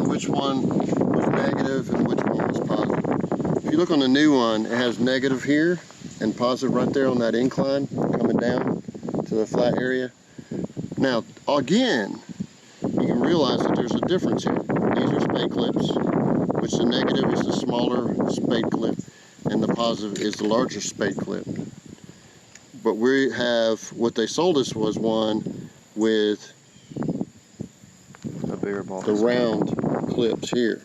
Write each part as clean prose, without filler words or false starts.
Which one was negative and which one was positive. If you look on the new one, it has negative here and positive right there on that incline coming down to the flat area. Now again, you can realize that there's a difference here. These are spade clips, which the negative is the smaller spade clip and the positive is the larger spade clip. But we have, what they sold us was one with the round clips here,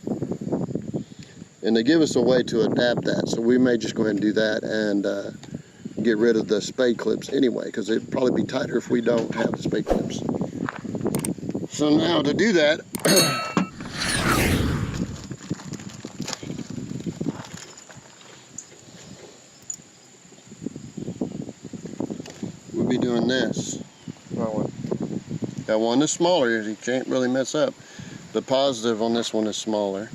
and they give us a way to adapt that, so we may just go ahead and do that and get rid of the spade clips anyway, because it'd probably be tighter if we don't have the spade clips. So now to do that, we'll be doing this. That one is smaller, you can't really mess up. The positive on this one is smaller.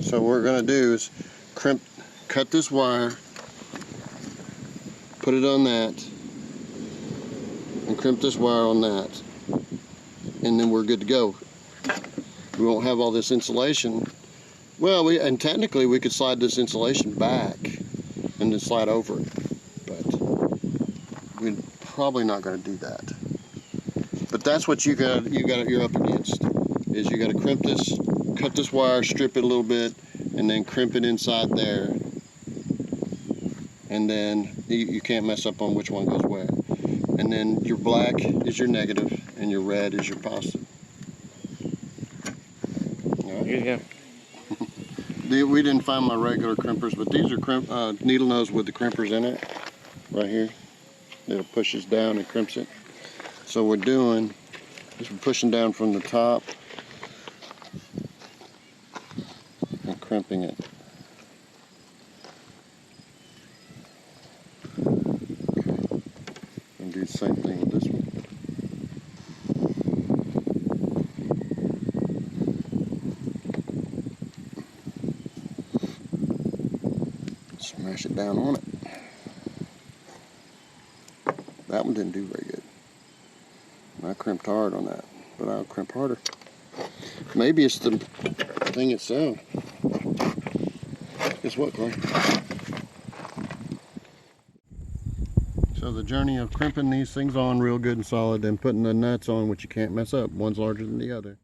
So what we're going to do is cut this wire, put it on that, and crimp this wire on that, and then we're good to go. We won't have all this insulation. Well, and technically we could slide this insulation back and then slide over it, but we're probably not going to do that. But that's what you're up against, is you got to crimp this, cut this wire, strip it a little bit, and then crimp it inside there, and then you can't mess up on which one goes where. And then your black is your negative and your red is your positive. Yeah. We didn't find my regular crimpers, but these are needle nose with the crimpers in it, right here. It pushes down and crimps it. So what we're doing is we're pushing down from the top and crimping it. Okay. And do the same thing with this one. Smash it down on it. That one didn't do very good. I crimped hard on that, but I'll crimp harder. Maybe it's the thing itself. Guess what, Chloe? So the journey of crimping these things on real good and solid and putting the nuts on, which you can't mess up. One's larger than the other.